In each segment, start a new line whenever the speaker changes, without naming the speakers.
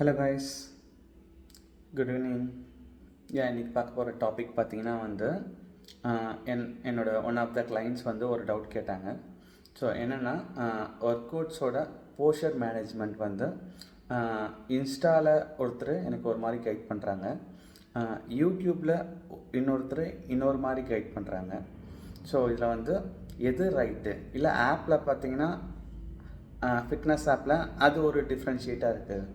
Hello guys, good evening. இன்றைக்கி பார்க்க போகிற டாபிக் பார்த்திங்கன்னா என்னோட ஒன் ஆஃப் த கிளைண்ட்ஸ் ஒரு டவுட் கேட்டாங்க. ஸோ என்னென்னா, ஒர்க் அவுட்ஸோட போஸ்டர் மேனேஜ்மெண்ட் இன்ஸ்டாவில் ஒருத்தர் எனக்கு ஒரு மாதிரி கைட் பண்ணுறாங்க, யூடியூப்பில் இன்னொருத்தர் இன்னொரு மாதிரி கைட் பண்ணுறாங்க. ஸோ இதில் எது ரைட்டு இல்லை ஆப்பில் பார்த்திங்கன்னா ஃபிட்னஸ் ஆப்பில் அது ஒரு டிஃப்ரென்ஷியேட்டாக இருக்குது.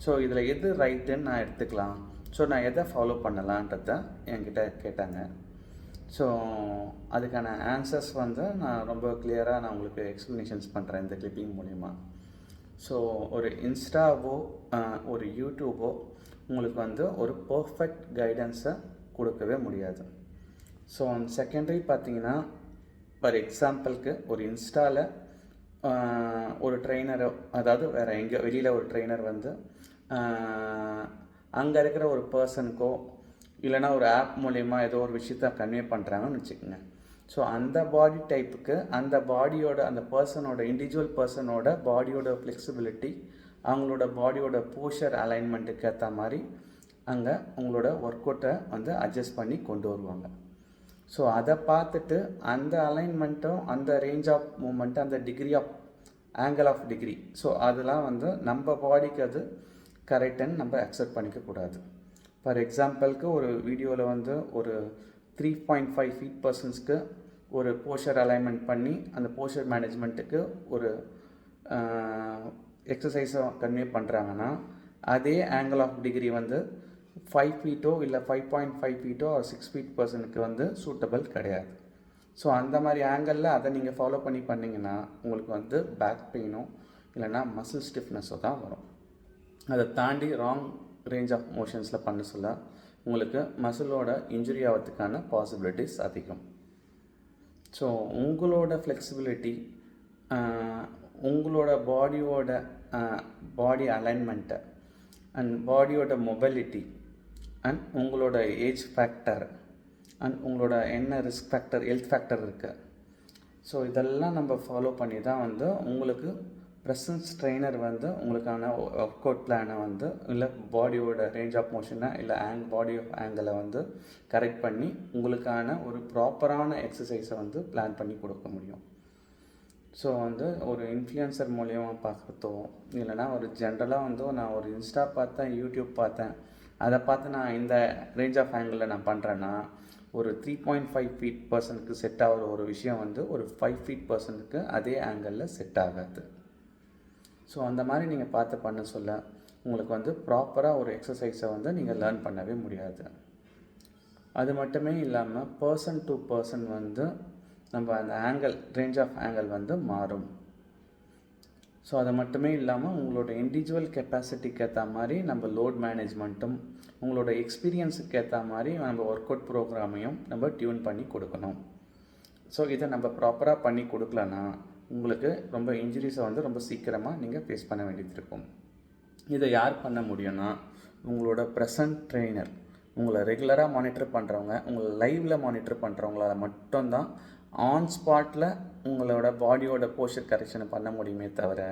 ஸோ இதில் எது ரைட்டுன்னு நான் எடுத்துக்கலாம், ஸோ நான் எதை ஃபாலோ பண்ணலான்றத என்கிட்ட கேட்டாங்க. ஸோ அதுக்கான ஆன்சர்ஸ் நான் ரொம்ப கிளியராக நான் உங்களுக்கு எக்ஸ்ப்ளனேஷன்ஸ் பண்ணுறேன் இந்த கிளிப்பிங் மூலிமா. ஸோ ஒரு இன்ஸ்டாவோ ஒரு யூடியூபோ உங்களுக்கு ஒரு பர்ஃபெக்ட் கைடன்ஸை கொடுக்கவே முடியாது. ஸோ செகண்டரி பார்த்திங்கன்னா, ஃபார் எக்ஸாம்பிளுக்கு ஒரு இன்ஸ்டாவில் ஒரு ட்ரெயினரோ, அதாவது வேறு எங்கே வெளியில் ஒரு ட்ரெயினர் அங்கே இருக்கிற ஒரு பர்சனுக்கோ இல்லைனா ஒரு ஆப் மூலயமா ஏதோ ஒரு விஷயத்த கன்வே பண்ணுறாங்கன்னு வச்சுக்கோங்க. ஸோ அந்த பாடி டைப்புக்கு அந்த பாடியோட அந்த பர்சனோட இண்டிவிஜுவல் பர்சனோட பாடியோட ஃப்ளெக்சிபிலிட்டி, அவங்களோட பாடியோட போஸ்டர் அலைன்மெண்ட்டுக்கு ஏற்ற மாதிரி அங்கே உங்களோட ஒர்க் அவுட்டை அட்ஜஸ்ட் பண்ணி கொண்டு வருவாங்க. ஸோ அதை பார்த்துட்டு அந்த அலைன்மெண்ட்டும் அந்த ரேஞ்ச் ஆஃப் மூமெண்ட்டு அந்த degree of angle of degree, so அதெல்லாம் நம்ம பாடிக்கு அது கரெக்டுன்னு நம்ம அக்செப்ட் பண்ணிக்கக்கூடாது. ஃபார் எக்ஸாம்பிளுக்கு ஒரு வீடியோவில் ஒரு 3.5 ஃபீட் பர்சன்ஸ்க்கு ஒரு போஸ்டர் அலைன்மெண்ட் பண்ணி அந்த போஸ்டர் மேனேஜ்மெண்ட்டுக்கு ஒரு எக்ஸசைஸை கன்வே பண்ணுறாங்கன்னா, அதே ஆங்கிள் ஆஃப் டிகிரி 5 ஃபீட்டோ இல்லை 5.5 ஃபீட்டோ 6 ஃபீட் பர்சனுக்கு சூட்டபிள் கிடையாது. ஸோ அந்த மாதிரி ஆங்கிளில் அதை நீங்கள் ஃபாலோ பண்ணி பண்ணிங்கன்னா உங்களுக்கு பேக் பெயினோ இல்லைனா மசில் ஸ்டிஃப்னஸோ தான் வரும். அதை தாண்டி ராங் ரேஞ்ச் ஆஃப் மோஷன்ஸில் பண்ண சொல்ல உங்களுக்கு மசிலோட இன்ஜுரி ஆகிறதுக்கான பாசிபிலிட்டிஸ் அதிகம். ஸோ உங்களோட ஃப்ளெக்சிபிலிட்டி, உங்களோட பாடியோட பாடி அலைன்மெண்ட்டை அண்ட் பாடியோட மொபைலிட்டி அண்ட் உங்களோட ஏஜ் ஃபேக்டர் அண்ட் உங்களோட என்ன ரிஸ்க் ஃபேக்டர், ஹெல்த் ஃபேக்டர் இருக்குது. ஸோ இதெல்லாம் நம்ம ஃபாலோ பண்ணி தான் உங்களுக்கு ப்ரெசன்ஸ் ட்ரெயினர் உங்களுக்கான ஒர்க் அவுட் பிளானை இல்லை பாடியோட ரேஞ்ச் ஆஃப் மோஷனை இல்லை பாடி ஆஃப் ஆங்கிளை கரெக்ட் பண்ணி உங்களுக்கான ஒரு ப்ராப்பரான எக்ஸசைஸை பிளான் பண்ணி கொடுக்க முடியும். ஸோ ஒரு இன்ஃப்ளூயன்சர் மூலியமாக பார்க்குறதோ இல்லைனா ஒரு ஜென்ரலாக நான் ஒரு இன்ஸ்டா பார்த்தேன், யூடியூப் பார்த்தேன், அதை பார்த்து நான் இந்த ரேஞ்ச் ஆஃப் ஆங்கிளில் நான் பண்ணுறேன்னா ஒரு 3.5 ஃபீட் பர்சனுக்கு செட் ஆகிற ஒரு விஷயம் ஒரு 5 ஃபீட் பர்சனுக்கு அதே ஆங்கிளில் செட் ஆகாது. ஸோ அந்த மாதிரி நீங்கள் பார்த்து பண்ண சொல்ல உங்களுக்கு ப்ராப்பராக ஒரு எக்ஸசைஸை நீங்கள் லேர்ன் பண்ணவே முடியாது. அது மட்டுமே இல்லாமல் பர்சன் டு பர்சன் நம்ம அந்த ஆங்கிள் ரேஞ்ச் ஆஃப் ஆங்கிள் மாறும். ஸோ அது மட்டுமே இல்லாமல் உங்களோட இண்டிவிஜுவல் கெப்பாசிட்டிக்கு ஏற்ற மாதிரி நம்ம லோட் மேனேஜ்மெண்ட்டும் உங்களோட எக்ஸ்பீரியன்ஸுக்கு ஏற்ற மாதிரி நம்ம ஒர்க் அவுட் ப்ரோக்ராமையும் நம்ம டியூன் பண்ணி கொடுக்கணும். ஸோ இதை நம்ம ப்ராப்பராக பண்ணி கொடுக்கலன்னா உங்களுக்கு ரொம்ப இன்ஜுரிஸை ரொம்ப சீக்கிரமாக நீங்கள் ஃபேஸ் பண்ண வேண்டியது இருக்கும். இதை யார் பண்ண முடியும்னா, உங்களோட ப்ரெசன்ட் ட்ரெயினர், உங்களை ரெகுலராக மானிட்டர் பண்ணுறவங்க, உங்களை லைவில் மானிட்டர் பண்ணுறவங்களால மட்டும்தான் ஆன் ஸ்பாட்டில் உங்களோட பாடியோட போஸ்டர் கரெக்ஷனை பண்ண முடியுமே தவிர,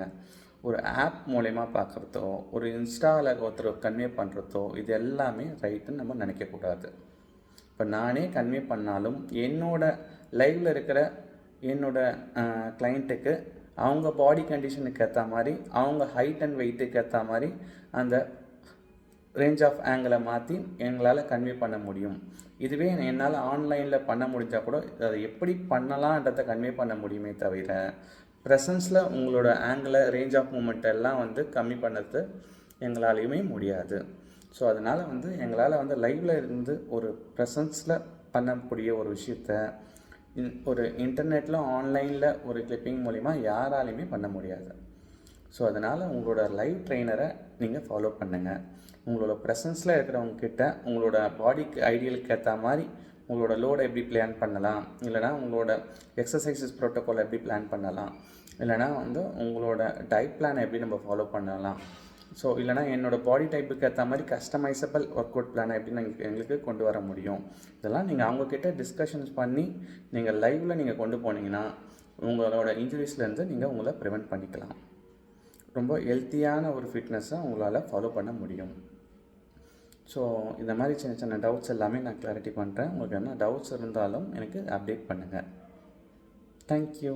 ஒரு ஆப் மூலயமா பார்க்குறதோ ஒரு இன்ஸ்டாவில் ஒருத்தர் கன்வே பண்ணுறதோ இது எல்லாமே ரைட்டுன்னு நம்ம நினைக்கக்கூடாது. இப்போ நானே கன்வே பண்ணாலும் என்னோட லைவில் இருக்கிற என்னோட கிளைண்ட்டுக்கு அவங்க பாடி கண்டிஷனுக்கு ஏற்ற மாதிரி, அவங்க ஹைட் அண்ட் வெயிட்டுக்கு ஏற்ற மாதிரி அந்த ரேஞ்ச் ஆஃப் ஆங்கிளை மாற்றி எங்களால் கன்வே பண்ண முடியும். இதுவே என்னால் ஆன்லைனில் பண்ண முடிஞ்சால் கூட அதை எப்படி பண்ணலான்றதை கன்வே பண்ண முடியுமே தவிர, ப்ரெசன்ஸில் உங்களோட ஆங்கிளை ரேஞ்ச் ஆஃப் மூமெண்ட் எல்லாம் கம்மி பண்ணது எங்களாலையுமே முடியாது. ஸோ அதனால் எங்களால் லைவில் இருந்து ஒரு ப்ரெசன்ஸில் பண்ணக்கூடிய ஒரு விஷயத்த ஒரு இன்டர்நெட்டில் ஆன்லைனில் ஒரு கிளிப்பிங் மூலிமா யாராலையுமே பண்ண முடியாது. ஸோ அதனால் உங்களோட லைவ் ட்ரெயினரை நீங்கள் ஃபாலோ பண்ணுங்கள். உங்களோட ப்ரெசன்ஸில் இருக்கிறவங்கக்கிட்ட உங்களோட பாடிக்கு ஐடியலுக்கு ஏற்ற மாதிரி உங்களோட லோடை எப்படி பிளான் பண்ணலாம், இல்லைனா உங்களோட எக்ஸசைசஸ் ப்ரோட்டோக்கால் எப்படி பிளான் பண்ணலாம், இல்லைனா உங்களோட டயட் பிளானை எப்படி நம்ம ஃபாலோ பண்ணலாம், ஸோ இல்லைனா என்னோடய பாடி டைப்புக்கு ஏற்ற மாதிரி கஸ்டமைசபிள் ஒர்க் அவுட் பிளானை எப்படி எங்களுக்கு கொண்டு வர முடியும், இதெல்லாம் நீங்கள் அவங்கக்கிட்ட டிஸ்கஷன்ஸ் பண்ணி நீங்கள் லைவில் நீங்கள் கொண்டு போனீங்கன்னா உங்களோட இன்ஜுரிஸ்லேருந்து நீங்கள் உங்களை ப்ரிவெண்ட் பண்ணிக்கலாம். ரொம்ப ஹெல்த்தியான ஒரு ஃபிட்னஸை உங்களால் ஃபாலோ பண்ண முடியும். ஸோ இந்த மாதிரி சின்ன சின்ன டவுட்ஸ் எல்லாமே நான் கிளாரிட்டி பண்ணுறேன். உங்களுக்கு என்ன டவுட்ஸ் இருந்தாலும் எனக்கு அப்டேட் பண்ணுங்கள். தேங்க்யூ.